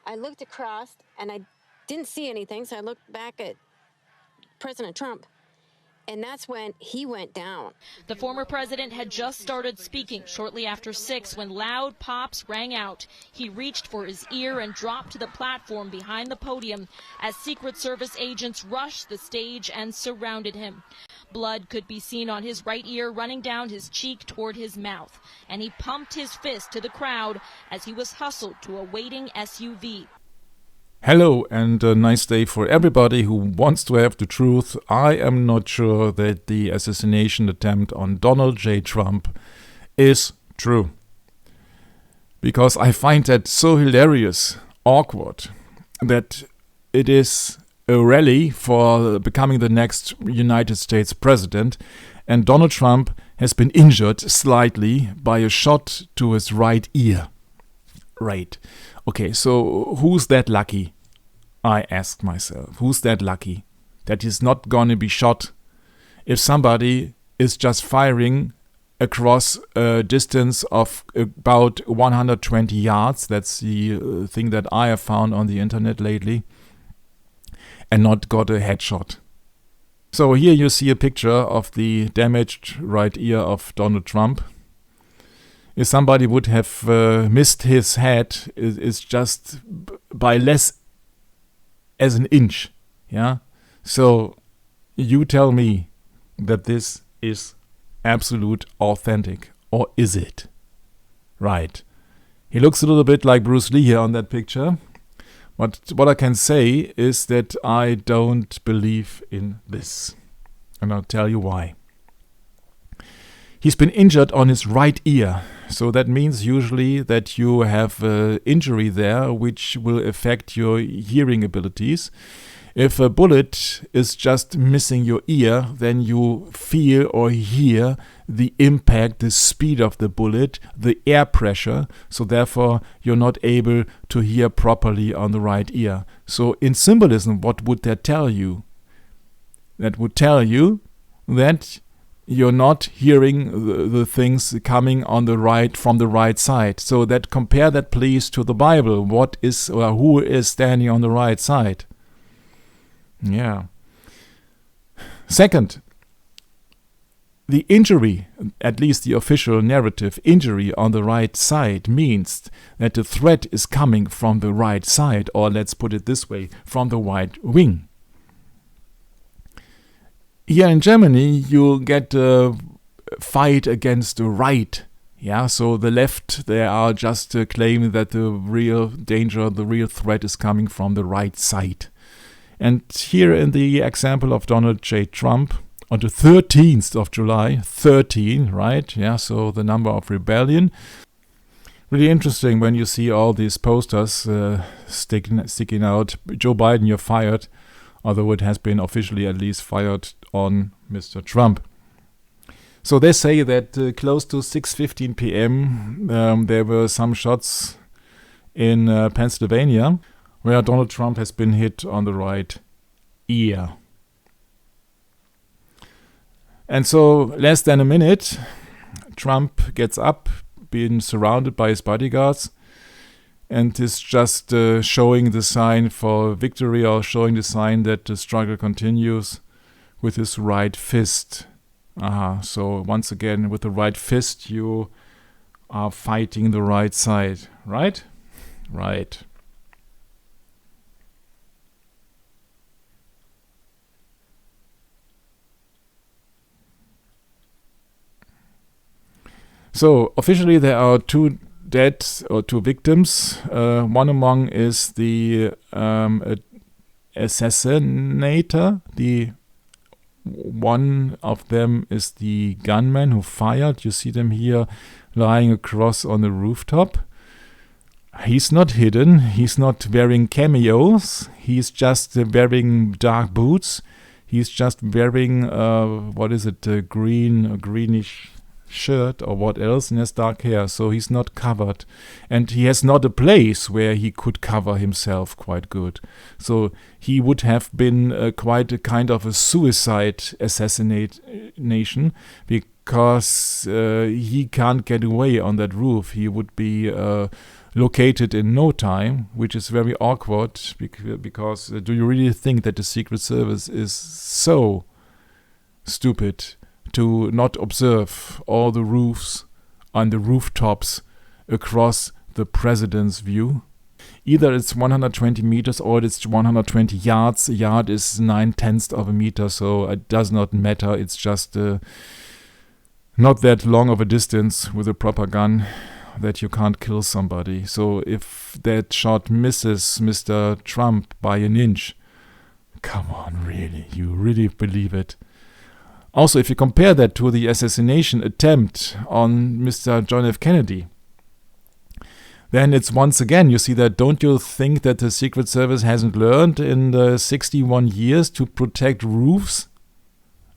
I looked across and I didn't see anything, so I looked back at President Trump. And that's when he went down. The former president had just started speaking shortly after 6 when loud pops rang out. He reached for his ear and dropped to the platform behind the podium as Secret Service agents rushed the stage and surrounded him. Blood could be seen on his right ear running down his cheek toward his mouth, and he pumped his fist to the crowd as he was hustled to a waiting SUV. Hello and a nice day for everybody who wants to have the truth. I am not sure that the assassination attempt on Donald J. Trump is true. Because I find that so hilarious, awkward, that it is a rally for becoming the next United States president, and Donald Trump has been injured slightly by a shot to his right ear. Right. Okay, so who's that lucky? I asked myself. Who's that lucky? That he's not gonna be shot if somebody is just firing across a distance of about 120 yards. That's the thing that I have found on the internet lately. And not got a headshot. So here you see a picture of the damaged right ear of Donald Trump. If somebody would have missed his head, it's just by less as an inch. Yeah. So you tell me that this is absolute authentic, or is it? Right. He looks a little bit like Bruce Lee here on that picture. But what I can say is that I don't believe in this. And I'll tell you why. He's been injured on his right ear. So that means usually that you have an injury there which will affect your hearing abilities. If a bullet is just missing your ear, then you feel or hear the impact, the speed of the bullet, the air pressure. So therefore, you're not able to hear properly on the right ear. So in symbolism, what would that tell you? That would tell you that you're not hearing the things coming on the right from the right side. So that compare that please to the Bible. What is or who is standing on the right side? Yeah. Second, the injury, at least the official narrative, injury on the right side means that the threat is coming from the right side, or let's put it this way, from the right wing. Here in Germany, you get a fight against the right. Yeah, so the left, they are just claiming that the real danger, the real threat is coming from the right side. And here in the example of Donald J. Trump, on the 13th of July, 13, right? Yeah, so the number of rebellion. Really interesting when you see all these posters sticking out. Joe Biden, you're fired. Although it has been officially at least fired on Mr. Trump. So they say that close to 6:15 p.m. There were some shots in Pennsylvania where Donald Trump has been hit on the right ear. And so less than a minute, Trump gets up, being surrounded by his bodyguards, and is just showing the sign for victory, or showing the sign that the struggle continues with his right fist. So once again, with the right fist, you are fighting the right side, right? Right. So officially there are two dead or two victims. One among is the assassinator. The one of them is the gunman who fired. You see them here lying across on the rooftop. He's not hidden. He's not wearing cameos. He's just wearing dark boots. He's just wearing greenish shirt or what else, and has dark hair, so he's not covered, and he has not a place where he could cover himself quite good. So he would have been quite a kind of a suicide assassination, because he can't get away on that roof. He would be located in no time, which is very awkward because do you really think that the Secret Service is so stupid to not observe all the roofs on the rooftops across the president's view? Either it's 120 meters or it's 120 yards. A yard is 9/10 of a meter, so it does not matter. It's just not that long of a distance with a proper gun that you can't kill somebody. So if that shot misses Mr. Trump by an inch, come on, really? You really believe it? Also, if you compare that to the assassination attempt on Mr. John F. Kennedy, then it's once again, you see that, don't you think that the Secret Service hasn't learned in the 61 years to protect roofs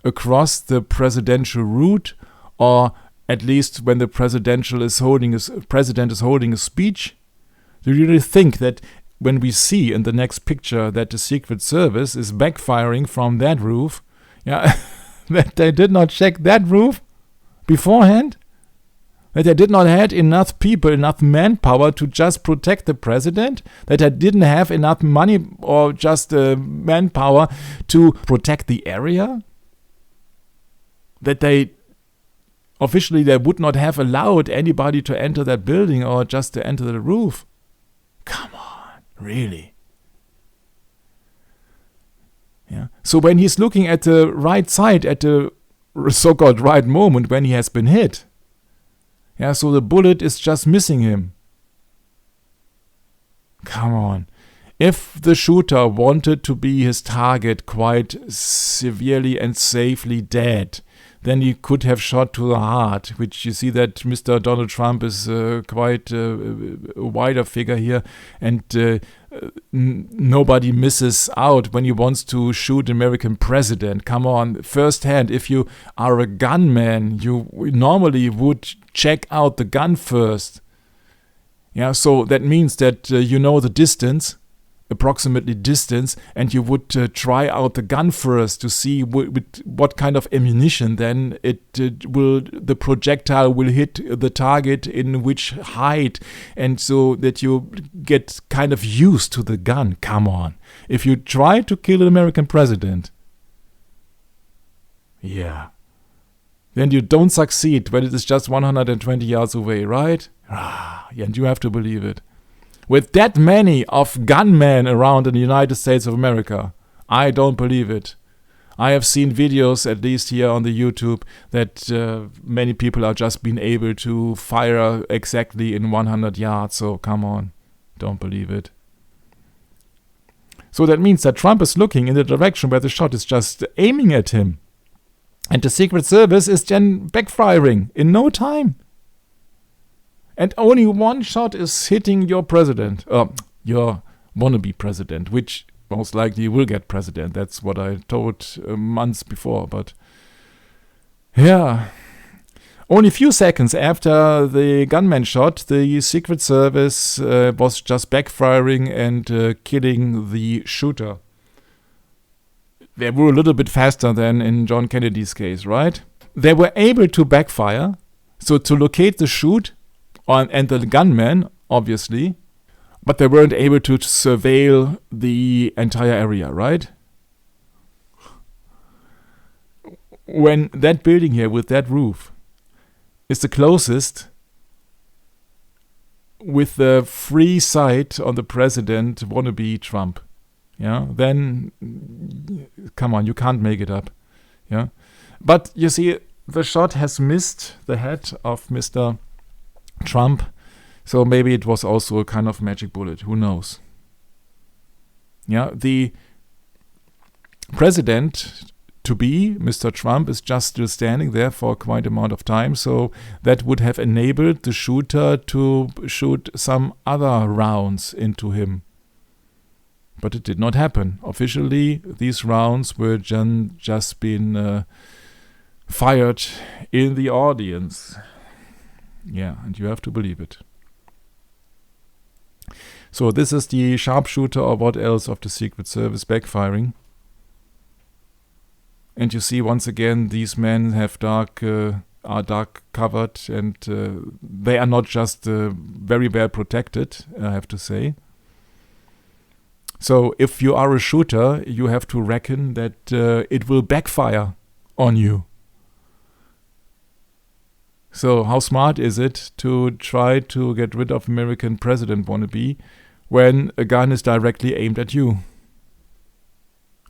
across the presidential route, or at least when the president is holding a speech? Do you really think that when we see in the next picture that the Secret Service is backfiring from that roof, that they did not check that roof beforehand? That they did not have enough people, enough manpower to just protect the president? That they didn't have enough money or just manpower to protect the area? That they officially would not have allowed anybody to enter that building or just to enter the roof? Come on, really? Yeah. So when he's looking at the right side at the so-called right moment when he has been hit, so the bullet is just missing him. Come on. If the shooter wanted to be his target quite severely and safely dead, then he could have shot to the heart, which you see that Mr. Donald Trump is quite a wider figure here, and nobody misses out when he wants to shoot an American president. Come on, first hand, if you are a gunman, you normally would check out the gun first. So that means that you know the distance, approximately distance, and you would try out the gun first to see what kind of ammunition then the projectile will hit the target in which height, and so that you get kind of used to the gun. Come on. If you try to kill an American president, then you don't succeed when it is just 120 yards away, right? And you have to believe it. With that many of gunmen around in the United States of America, I don't believe it. I have seen videos, at least here on the YouTube, that many people are just being able to fire exactly in 100 yards. So come on, don't believe it. So that means that Trump is looking in the direction where the shot is just aiming at him. And the Secret Service is then backfiring in no time. And only one shot is hitting your president, your wannabe president, which most likely will get president. That's what I told months before. But only a few seconds after the gunman shot, the Secret Service was just backfiring and killing the shooter. They were a little bit faster than in John Kennedy's case, right? They were able to backfire, so to locate the shoot and the gunman, obviously, but they weren't able to surveil the entire area, right? When that building here with that roof is the closest with the free sight on the president wannabe Trump, then come on, you can't make it up. But you see, the shot has missed the head of Mr. Trump, so maybe it was also a kind of magic bullet. Who knows? The president to be, Mr. Trump, is just still standing there for quite an amount of time, so that would have enabled the shooter to shoot some other rounds into him. But it did not happen. Officially, these rounds were just been fired in the audience. And you have to believe it. So this is the sharpshooter or what else of the Secret Service backfiring. And you see once again these men have dark are dark covered, and they are not just very well protected, I have to say. So if you are a shooter, you have to reckon that it will backfire on you. So how smart is it to try to get rid of American president wannabe when a gun is directly aimed at you?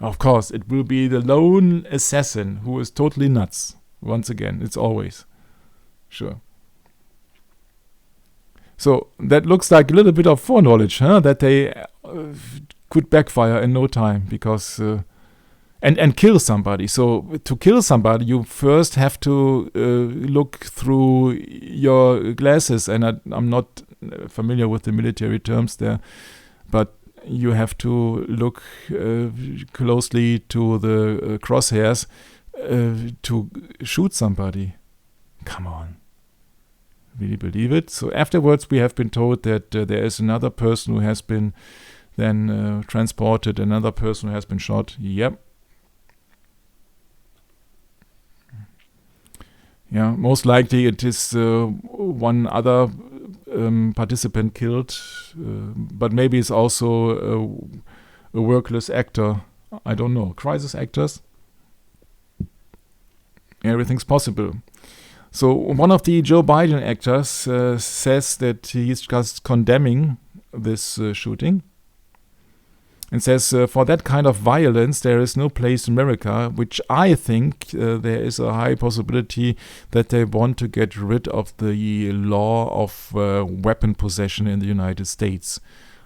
Of course, it will be the lone assassin who is totally nuts. Once again, it's always. Sure. So that looks like a little bit of foreknowledge, huh? That they could backfire in no time because and kill somebody. So to kill somebody, you first have to look through your glasses, and I'm not familiar with the military terms there, but you have to look closely to the crosshairs to shoot somebody. Come on. Really believe it? So afterwards we have been told that there is another person who has been then transported, another person who has been shot. Yep. Yeah, most likely it is one other participant killed, but maybe it's also a workless actor. I don't know. Crisis actors? Everything's possible. So one of the Joe Biden actors says that he's just condemning this shooting and says for that kind of violence there is no place in America, which I think there is a high possibility that they want to get rid of the law of weapon possession in the United States.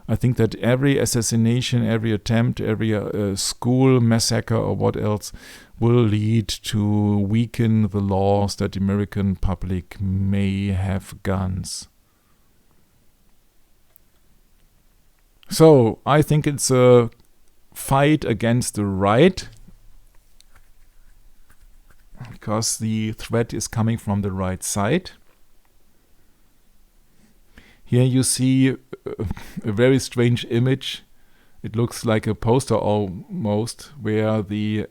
I think that every assassination, every attempt, every school massacre or what else will lead to weaken the laws that the American public may have guns. So I think it's a fight against the right, because the threat is coming from the right side. Here you see a very strange image. It looks like a poster almost, where the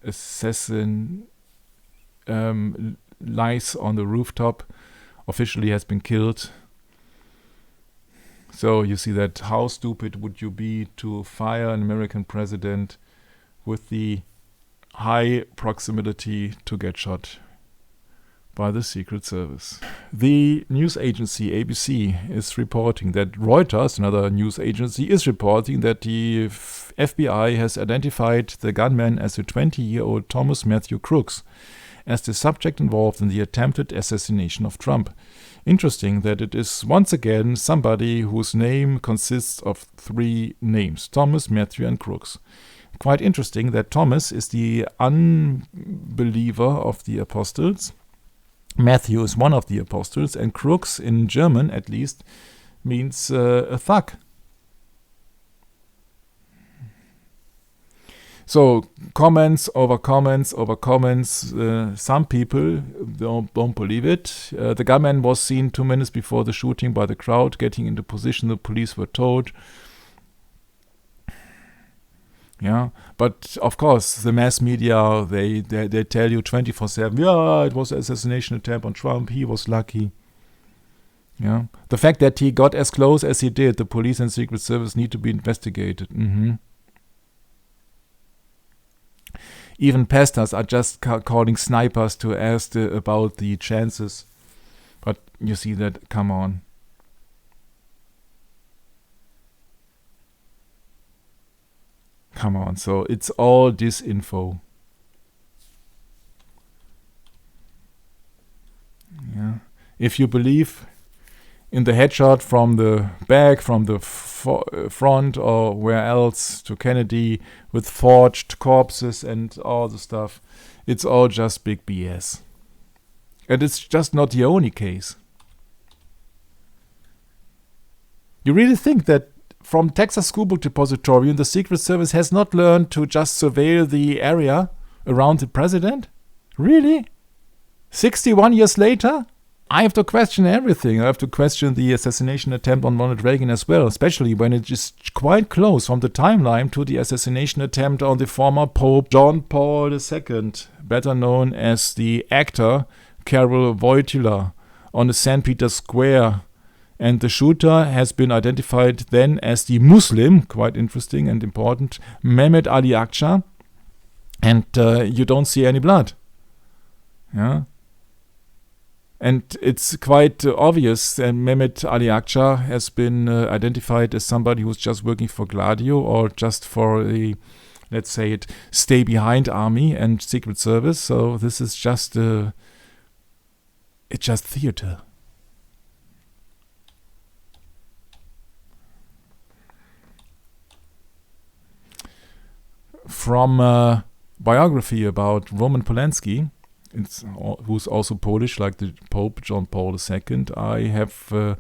assassin lies on the rooftop, officially has been killed. So you see that how stupid would you be to fire an American president with the high proximity to get shot by the Secret Service. The news agency ABC is reporting that Reuters, another news agency, is reporting that the FBI has identified the gunman as a 20-year-old Thomas Matthew Crooks as the subject involved in the attempted assassination of Trump. Interesting that it is once again somebody whose name consists of three names: Thomas, Matthew, and Crooks. Quite interesting that Thomas is the unbeliever of the apostles. Matthew is one of the apostles, and Crooks, in German at least, means a thug. So comments over comments over comments. Some people don't believe it. The gunman was seen 2 minutes before the shooting by the crowd, getting into position, the police were told. Yeah, but of course the mass media, they tell you 24/7, yeah, it was an assassination attempt on Trump, he was lucky. Yeah, the fact that he got as close as he did, the police and Secret Service need to be investigated. Even pastors are just calling snipers to ask about the chances. But you see that, come on. Come on, so it's all disinfo. Yeah. If you believe in the headshot from the back, from the front, or where else to Kennedy with forged corpses and all the stuff, it's all just big BS. And it's just not the only case. You really think that from Texas School Book Depository, the Secret Service has not learned to just surveil the area around the president? Really? 61 years later? I have to question everything. I have to question the assassination attempt on Ronald Reagan as well, especially when it is quite close from the timeline to the assassination attempt on the former Pope John Paul II, better known as the actor Karol Wojtyla on the St. Peter's Square. And the shooter has been identified then as the Muslim, quite interesting and important, Mehmet Ali Akça. And you don't see any blood. Yeah. And it's quite obvious that Mehmet Ali Akça has been identified as somebody who's just working for Gladio or just for the, let's say it, stay behind army and secret service. So this is just it's just theater. From a biography about Roman Polanski, who's also Polish, like the Pope John Paul II, I have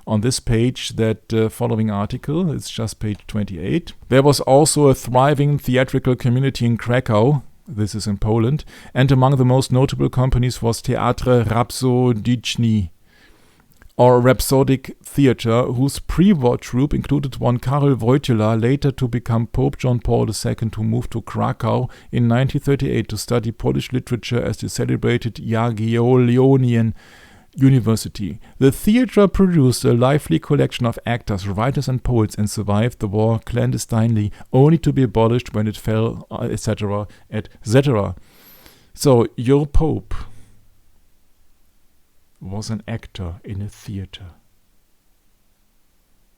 on this page that following article. It's just page 28. There was also a thriving theatrical community in Krakow. This is in Poland. And among the most notable companies was Teatr Rhapsodyczny, or Rhapsodic Theatre, whose pre-war troupe included one Karol Wojtyla, later to become Pope John Paul II, who moved to Krakow in 1938 to study Polish literature at the celebrated Jagiellonian University. The theatre produced a lively collection of actors, writers and poets and survived the war clandestinely, only to be abolished when it fell, etc., etc. So, your Pope was an actor in a theater.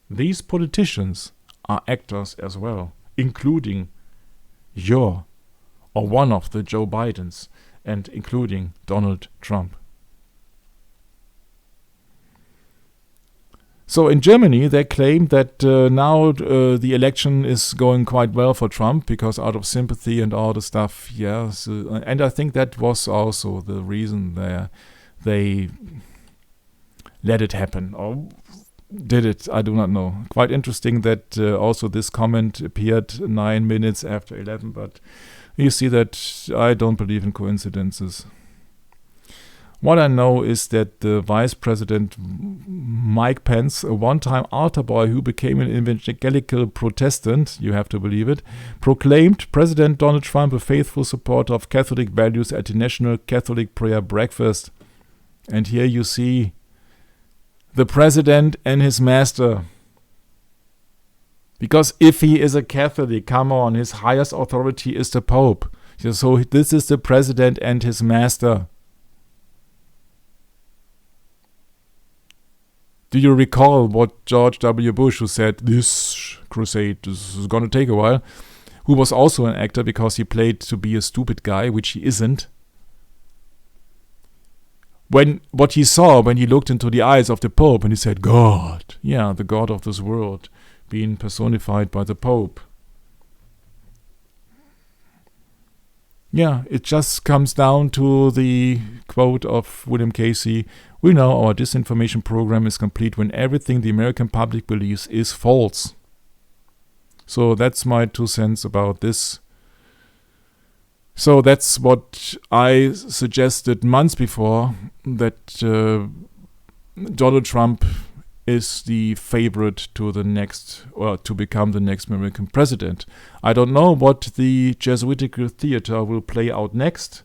These politicians are actors as well, including your or one of the Joe Bidens and including Donald Trump. So in Germany, they claim that now the election is going quite well for Trump because out of sympathy and all the stuff, yes. And I think that was also the reason they let it happen, or did it? I do not know. Quite interesting that also this comment appeared 9 minutes after 11, but you see that I don't believe in coincidences. What I know is that the Vice President Mike Pence, a one-time altar boy who became an evangelical Protestant, you have to believe it, proclaimed President Donald Trump a faithful supporter of Catholic values at the National Catholic Prayer Breakfast. And here you see the president and his master. Because if he is a Catholic, come on, his highest authority is the Pope. So this is the president and his master. Do you recall what George W. Bush, who said this crusade is going to take a while, who was also an actor because he played to be a stupid guy, which he isn't. What he saw when he looked into the eyes of the Pope and he said, God, yeah, the God of this world, being personified by the Pope. Yeah, it just comes down to the quote of William Casey, we know our disinformation program is complete when everything the American public believes is false. So that's my 2 cents about this. So that's what I suggested months before, that Donald Trump is the favorite to the next, or to become the next American president. I don't know what the Jesuitical theater will play out next,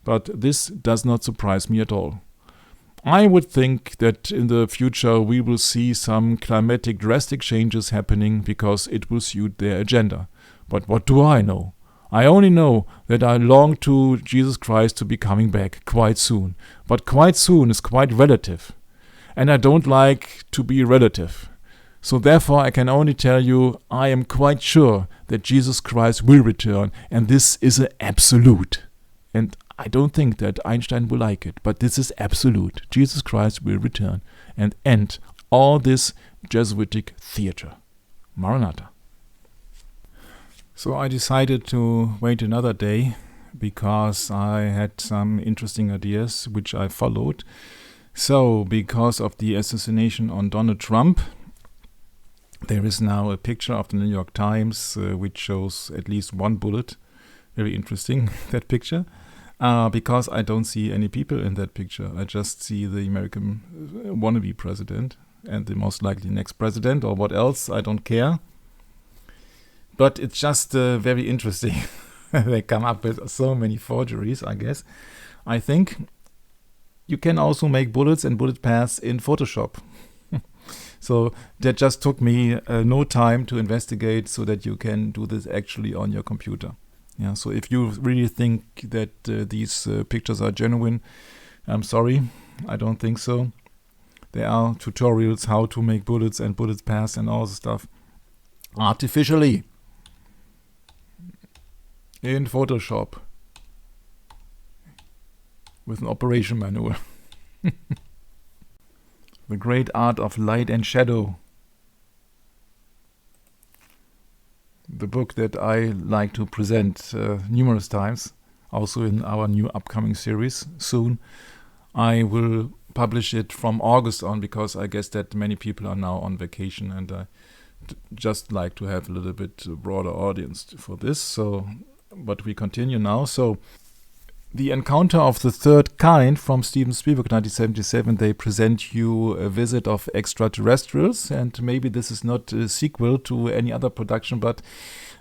but this does not surprise me at all. I would think that in the future we will see some climatic drastic changes happening because it will suit their agenda. But what do I know? I only know that I long to Jesus Christ to be coming back quite soon. But quite soon is quite relative. And I don't like to be relative. So therefore I can only tell you I am quite sure that Jesus Christ will return, and this is an absolute. And I don't think that Einstein will like it, but this is absolute. Jesus Christ will return and end all this Jesuitic theater. Maranatha. So I decided to wait another day because I had some interesting ideas which I followed. So because of the assassination on Donald Trump, there is now a picture of the New York Times which shows at least one bullet. Very interesting, that picture. Because I don't see any people in that picture. I just see the American wannabe president and the most likely next president or what else, I don't care. But it's just very interesting. They come up with so many forgeries, I guess. I think you can also make bullets and bullet paths in Photoshop. So that just took me no time to investigate, so that you can do this actually on your computer. Yeah. So if you really think that these pictures are genuine, I'm sorry, I don't think so. There are tutorials how to make bullets and bullet paths and all the stuff artificially in Photoshop with an operation manual. The great art of light and shadow. The book that I like to present numerous times, also in our new upcoming series soon. I will publish it from August on, because I guess that many people are now on vacation, and I just like to have a little bit broader audience for this. So, but we continue now. So, The Encounter of the Third Kind from Steven Spielberg, 1977, they present you a visit of extraterrestrials, and maybe this is not a sequel to any other production, but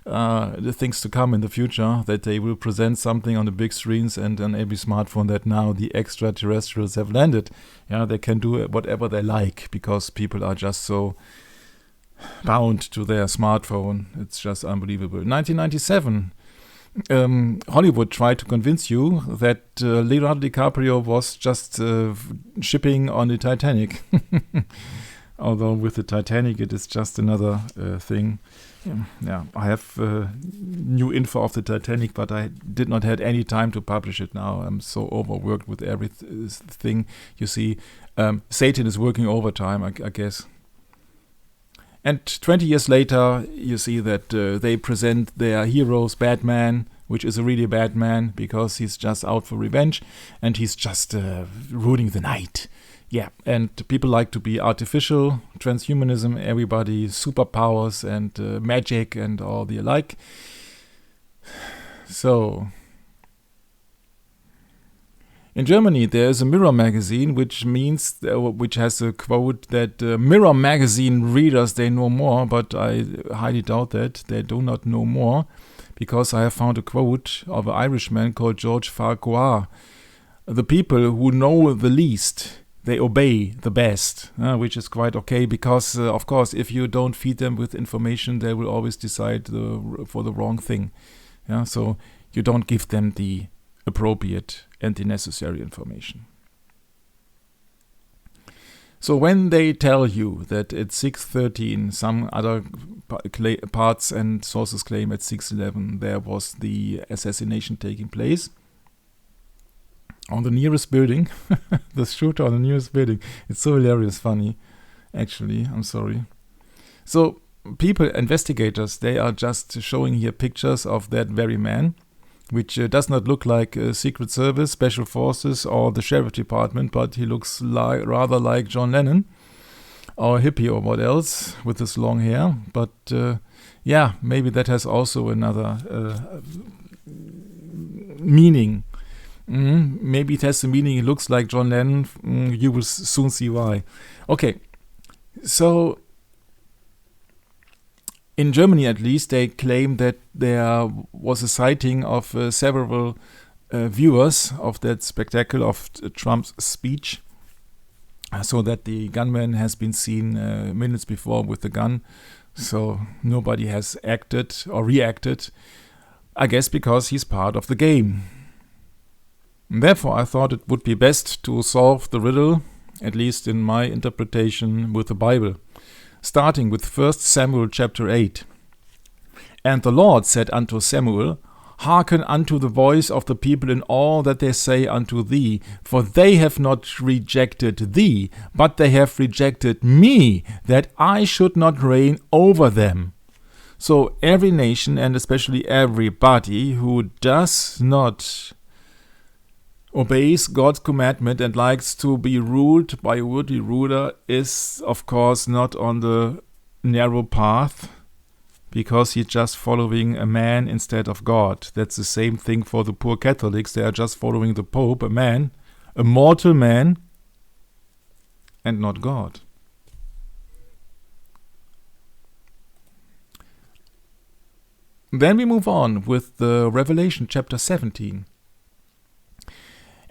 the things to come in the future, that they will present something on the big screens and on every smartphone, that now the extraterrestrials have landed. Yeah, they can do whatever they like, because people are just so bound to their smartphone. It's just unbelievable. 1997. Hollywood tried to convince you that Leonardo DiCaprio was just shipping on the Titanic. Although with the Titanic it is just another thing. Yeah, I have new info of the Titanic, but I did not have any time to publish it now. I'm so overworked with everything. You see, Satan is working overtime, I guess. And 20 years later, you see that they present their heroes, Batman, which is a really bad man, because he's just out for revenge, and he's just ruining the night. Yeah, and people like to be artificial, transhumanism, everybody, superpowers and magic and all the alike. So, in Germany, there is a Mirror magazine, which means, which has a quote that Mirror magazine readers, they know more, but I highly doubt that. They do not know more, because I have found a quote of an Irishman called George Farquhar. The people who know the least, they obey the best, which is quite okay, because, of course, if you don't feed them with information, they will always decide for the wrong thing. Yeah, so you don't give them the appropriate and the necessary information. So when they tell you that at 6:13, some other parts and sources claim at 6:11 there was the assassination taking place on the nearest building, the shooter on the nearest building, it's so hilarious, funny, actually, I'm sorry. So people, investigators, they are just showing here pictures of that very man, which does not look like Secret Service, Special Forces, or the Sheriff Department, but he looks rather like John Lennon, or a hippie, or what else, with his long hair. But yeah, maybe that has also another meaning. Maybe it has the meaning, it looks like John Lennon. You will soon see why. Okay, so in Germany, at least, they claim that there was a sighting of several viewers of that spectacle of Trump's speech, so that the gunman has been seen minutes before with the gun. So nobody has acted or reacted, I guess because he's part of the game. And therefore, I thought it would be best to solve the riddle, at least in my interpretation, with the Bible. Starting with 1 Samuel chapter 8. And the Lord said unto Samuel, Hearken unto the voice of the people in all that they say unto thee, for they have not rejected thee, but they have rejected me, that I should not reign over them. So every nation, and especially everybody who does not obeys God's commandment and likes to be ruled by a would-be ruler, is of course not on the narrow path, because he's just following a man instead of God. That's the same thing for the poor Catholics. They are just following the Pope, a man, a mortal man, and not God. Then we move on with the Revelation chapter 17.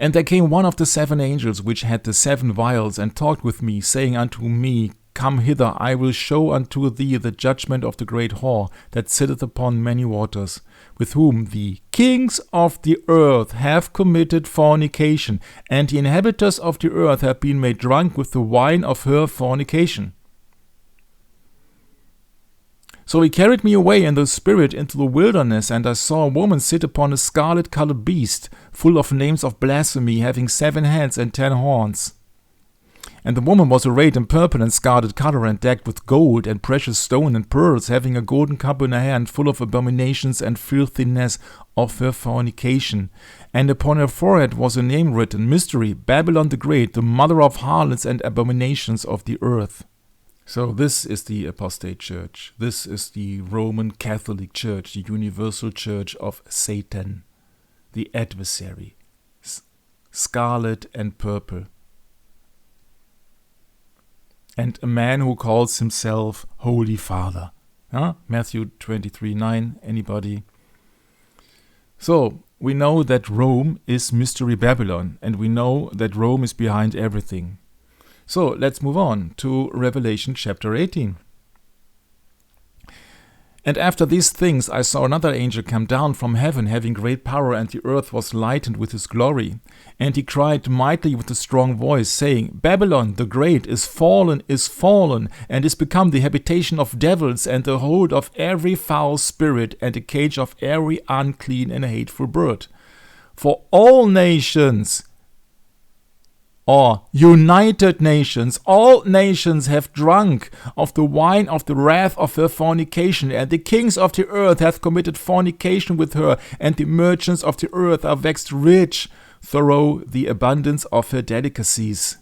And there came one of the 7 angels which had the 7 vials, and talked with me, saying unto me, Come hither, I will show unto thee the judgment of the great whore, that sitteth upon many waters, with whom the kings of the earth have committed fornication, and the inhabitants of the earth have been made drunk with the wine of her fornication. So he carried me away in the spirit into the wilderness, and I saw a woman sit upon a scarlet-colored beast, full of names of blasphemy, having 7 heads and 10 horns. And the woman was arrayed in purple and scarlet color, and decked with gold and precious stone and pearls, having a golden cup in her hand, full of abominations and filthiness of her fornication. And upon her forehead was a name written, Mystery, Babylon the Great, the mother of harlots and abominations of the earth. So this is the apostate church. This is the Roman Catholic Church, the universal church of Satan, the adversary, scarlet and purple. And a man who calls himself Holy Father. Matthew 23:9, anybody? So, we know that Rome is Mystery Babylon, and we know that Rome is behind everything. So, let's move on to Revelation chapter 18. And after these things I saw another angel come down from heaven, having great power, and the earth was lightened with his glory. And he cried mightily with a strong voice, saying, Babylon the great is fallen, and is become the habitation of devils, and the hold of every foul spirit, and the cage of every unclean and hateful bird. For all nations, or United Nations, all nations have drunk of the wine of the wrath of her fornication, and the kings of the earth hath committed fornication with her, and the merchants of the earth are vexed rich through the abundance of her delicacies.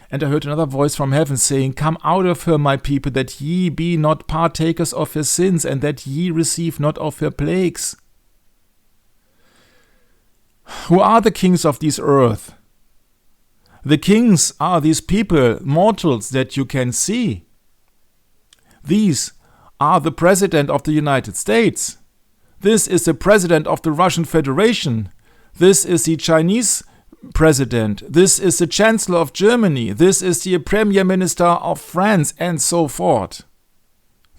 And I heard another voice from heaven saying, Come out of her, my people, that ye be not partakers of her sins, and that ye receive not of her plagues. Who are the kings of this earth? The kings are these people, mortals that you can see. These are the President of the United States. This is the President of the Russian Federation. This is the Chinese President. This is the Chancellor of Germany. This is the Premier Minister of France, and so forth.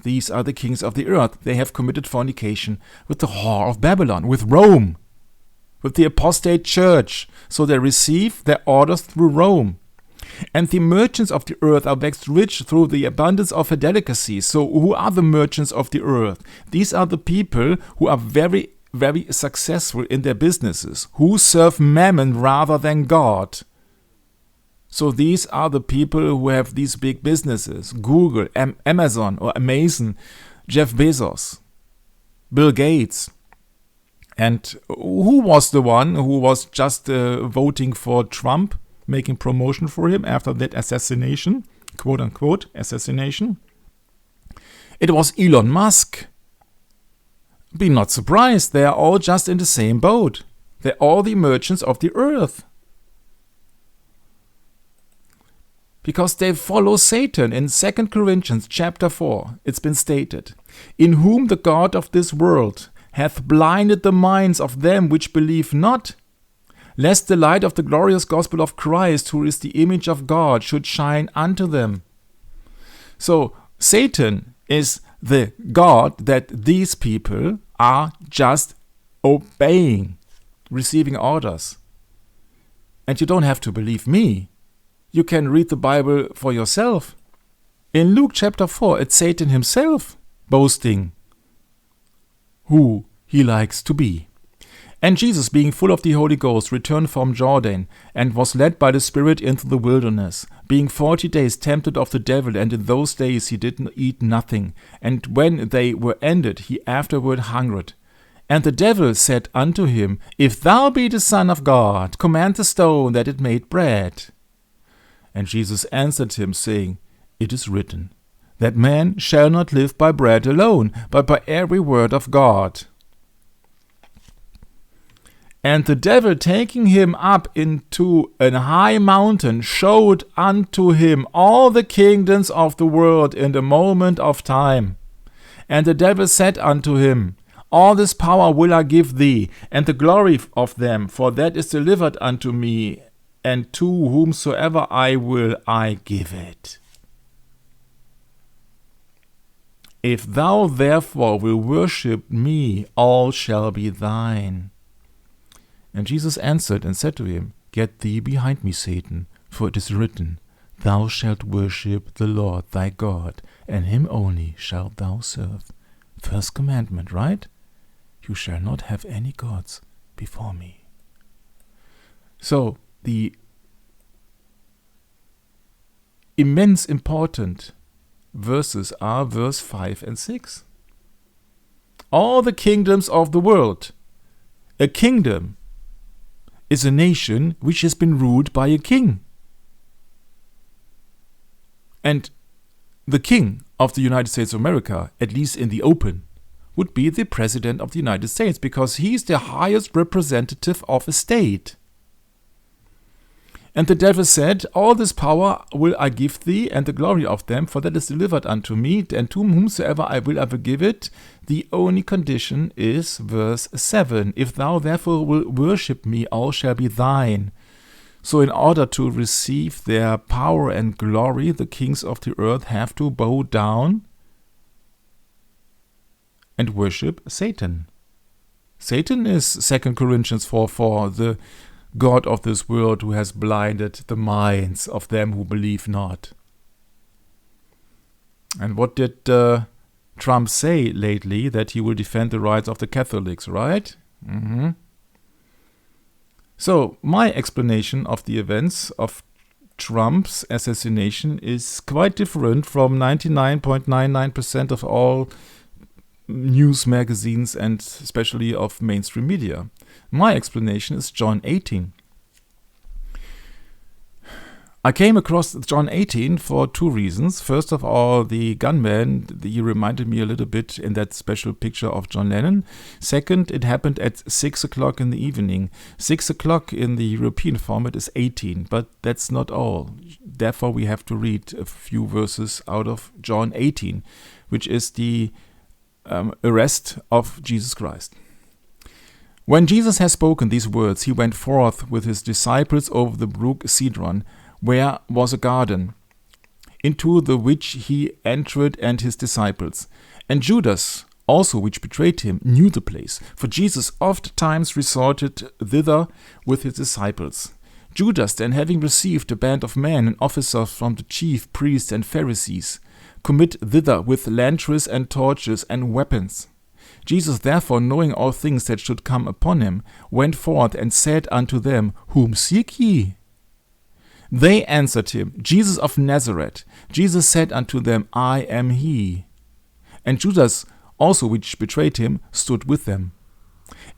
These are the kings of the earth. They have committed fornication with the whore of Babylon, with Rome, with the apostate church. So they receive their orders through Rome. And the merchants of the earth are vexed rich through the abundance of her delicacies. So who are the merchants of the earth? These are the people who are very, very successful in their businesses, who serve mammon rather than God. So these are the people who have these big businesses: Google, Amazon or Amazon, Jeff Bezos, Bill Gates. And who was the one who was just voting for Trump, making promotion for him after that assassination, quote-unquote assassination? It was Elon Musk. Be not surprised, they are all just in the same boat. They're all the merchants of the earth. Because they follow Satan. In 2 Corinthians chapter 4, it's been stated, In whom the God of this world hath blinded the minds of them which believe not, lest the light of the glorious gospel of Christ, who is the image of God, should shine unto them. So Satan is the God that these people are just obeying, receiving orders. And you don't have to believe me. You can read the Bible for yourself. In Luke chapter 4, it's Satan himself boasting who he likes to be. And Jesus, being full of the Holy Ghost, returned from Jordan, and was led by the Spirit into the wilderness, being 40 days tempted of the devil, and in those days he did eat nothing. And when they were ended, he afterward hungered. And the devil said unto him, If thou be the Son of God, command the stone that it made bread. And Jesus answered him, saying, It is written, that man shall not live by bread alone, but by every word of God. And the devil, taking him up into an high mountain, showed unto him all the kingdoms of the world in a moment of time. And the devil said unto him, all this power will I give thee, and the glory of them, for that is delivered unto me, and to whomsoever I will I give it. If thou therefore will worship me, all shall be thine. And Jesus answered and said to him, Get thee behind me, Satan, for it is written, Thou shalt worship the Lord thy God, and him only shalt thou serve. First commandment, right? You shall not have any gods before me. So, the immense important verses are verse 5 and 6. All the kingdoms of the world. A kingdom is a nation which has been ruled by a king. And the king of the United States of America, at least in the open, would be the President of the United States, because he is the highest representative of a state. And the devil said, All this power will I give thee, and the glory of them, for that is delivered unto me, and to whomsoever I will ever give it. The only condition is verse 7. If thou therefore will worship me, all shall be thine. So in order to receive their power and glory, the kings of the earth have to bow down and worship Satan. Satan is 2 Corinthians 4:4, the God of this world who has blinded the minds of them who believe not. And what did Trump say lately? That he will defend the rights of the Catholics, right? So, my explanation of the events of Trump's assassination is quite different from 99.99% of all news magazines and especially of mainstream media. My explanation is John 18. I came across John 18 for two reasons. First of all, the gunman, he reminded me a little bit in that special picture of John Lennon. Second, it happened at 6 o'clock in the evening. 6 o'clock in the European format is 18, but that's not all. Therefore, we have to read a few verses out of John 18, which is the arrest of Jesus Christ. When Jesus had spoken these words, he went forth with his disciples over the brook Cedron, where was a garden, into the which he entered and his disciples. And Judas also, which betrayed him, knew the place, for Jesus oft times resorted thither with his disciples. Judas then, having received a band of men and officers from the chief priests and Pharisees, commit thither with lanterns and torches and weapons. Jesus therefore, knowing all things that should come upon him, went forth and said unto them, Whom seek ye? They answered him, Jesus of Nazareth. Jesus said unto them, I am he. And Judas also, which betrayed him, stood with them.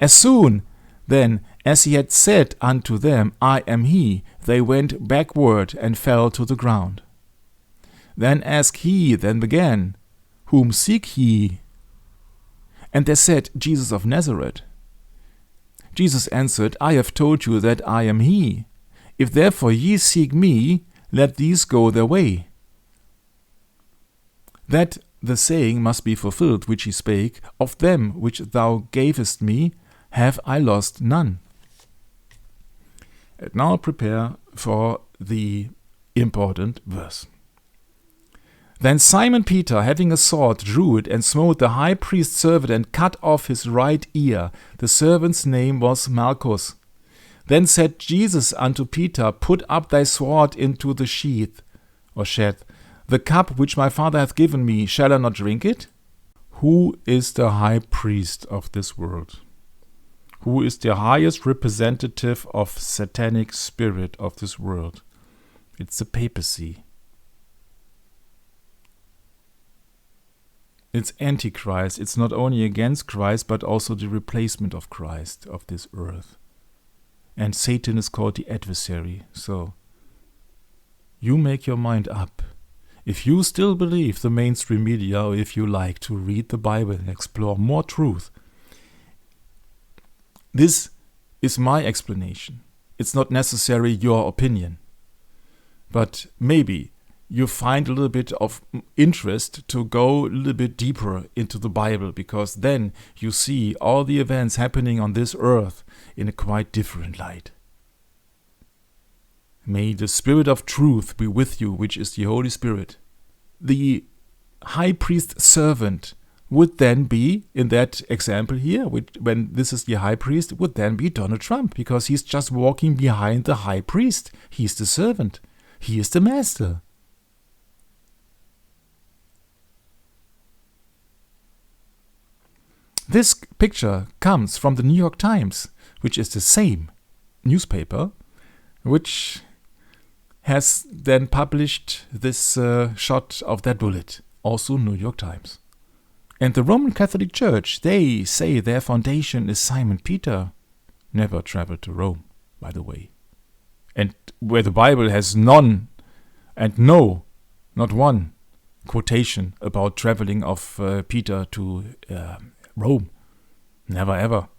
As soon then as he had said unto them, I am he, they went backward and fell to the ground. Then asked he then again, Whom seek ye? And they said, Jesus of Nazareth. Jesus answered, I have told you that I am he. If therefore ye seek me, let these go their way. That the saying must be fulfilled which he spake, Of them which thou gavest me, have I lost none. And now prepare for the important verse. Then Simon Peter, having a sword, drew it, and smote the high priest's servant, and cut off his right ear. The servant's name was Malchus. Then said Jesus unto Peter, Put up thy sword into the sheath, or sheath. The cup which my Father hath given me, shall I not drink it? Who is the high priest of this world? Who is the highest representative of satanic spirit of this world? It's the papacy. It's Antichrist. It's not only against Christ, but also the replacement of Christ of this earth. And Satan is called the adversary. So, you make your mind up. If you still believe the mainstream media, or if you like to read the Bible and explore more truth, this is my explanation. It's not necessarily your opinion. But maybe you find a little bit of interest to go a little bit deeper into the Bible, because then you see all the events happening on this earth in a quite different light. May the Spirit of truth be with you, which is the Holy Spirit. The high priest servant would then be, in that example here, when this is the high priest, would then be Donald Trump, because he's just walking behind the high priest. He's the servant. He is the master. This picture comes from the New York Times, which is the same newspaper, which has then published this shot of that bullet, also New York Times. And the Roman Catholic Church, they say their foundation is Simon Peter. Never traveled to Rome, by the way. And where the Bible has none and no, not one quotation about traveling of Peter to Rome. Never ever.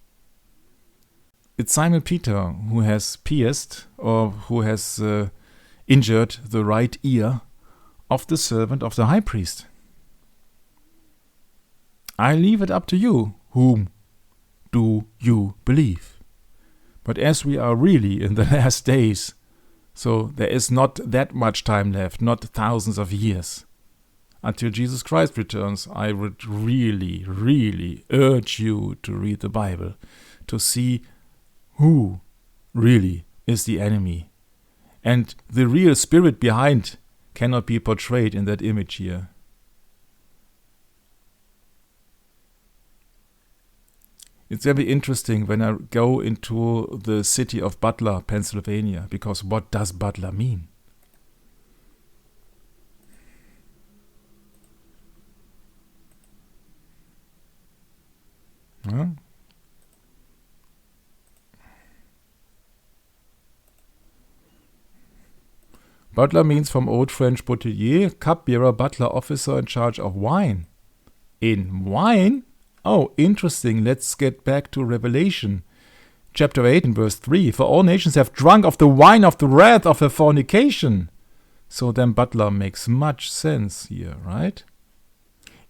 It's Simon Peter who has pierced or who has injured the right ear of the servant of the high priest. I leave it up to you. Whom do you believe? But as we are really in the last days, so there is not that much time left, not thousands of years, until Jesus Christ returns, I would really, really urge you to read the Bible, to see who really is the enemy. And the real spirit behind cannot be portrayed in that image here. It's very interesting when I go into the city of Butler, Pennsylvania, because what does Butler mean? Huh? Butler means from Old French bouteiller, cupbearer, butler, officer in charge of wine. In wine? Oh, interesting. Let's get back to Revelation. Chapter 8 and verse 3. For all nations have drunk of the wine of the wrath of her fornication. So then butler makes much sense here, right?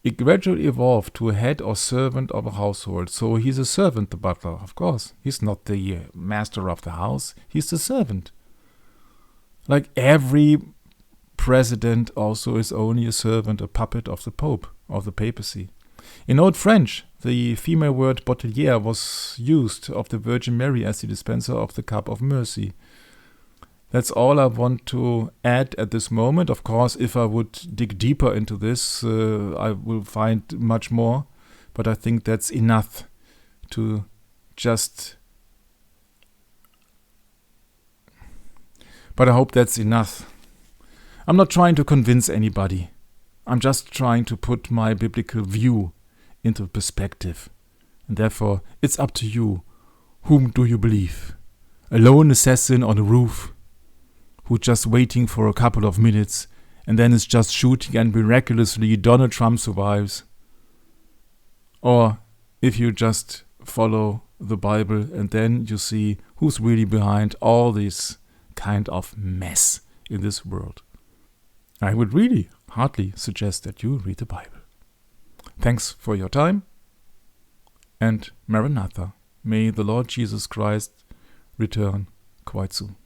It gradually evolved to a head or servant of a household. So he's a servant, the butler, of course. He's not the master of the house. He's the servant. Like every president also is only a servant, a puppet of the Pope, of the papacy. In Old French, the female word bouteillère was used of the Virgin Mary as the dispenser of the cup of mercy. That's all I want to add at this moment. Of course, if I would dig deeper into this, I will find much more. But I think that's enough to just... But I hope that's enough. I'm not trying to convince anybody. I'm just trying to put my biblical view into perspective. And therefore, it's up to you. Whom do you believe? A lone assassin on a roof who's just waiting for a couple of minutes and then is just shooting and miraculously Donald Trump survives? Or if you just follow the Bible and then you see who's really behind all this kind of mess in this world. I would really heartily suggest that you read the Bible. Thanks for your time, and Maranatha. May the Lord Jesus Christ return quite soon.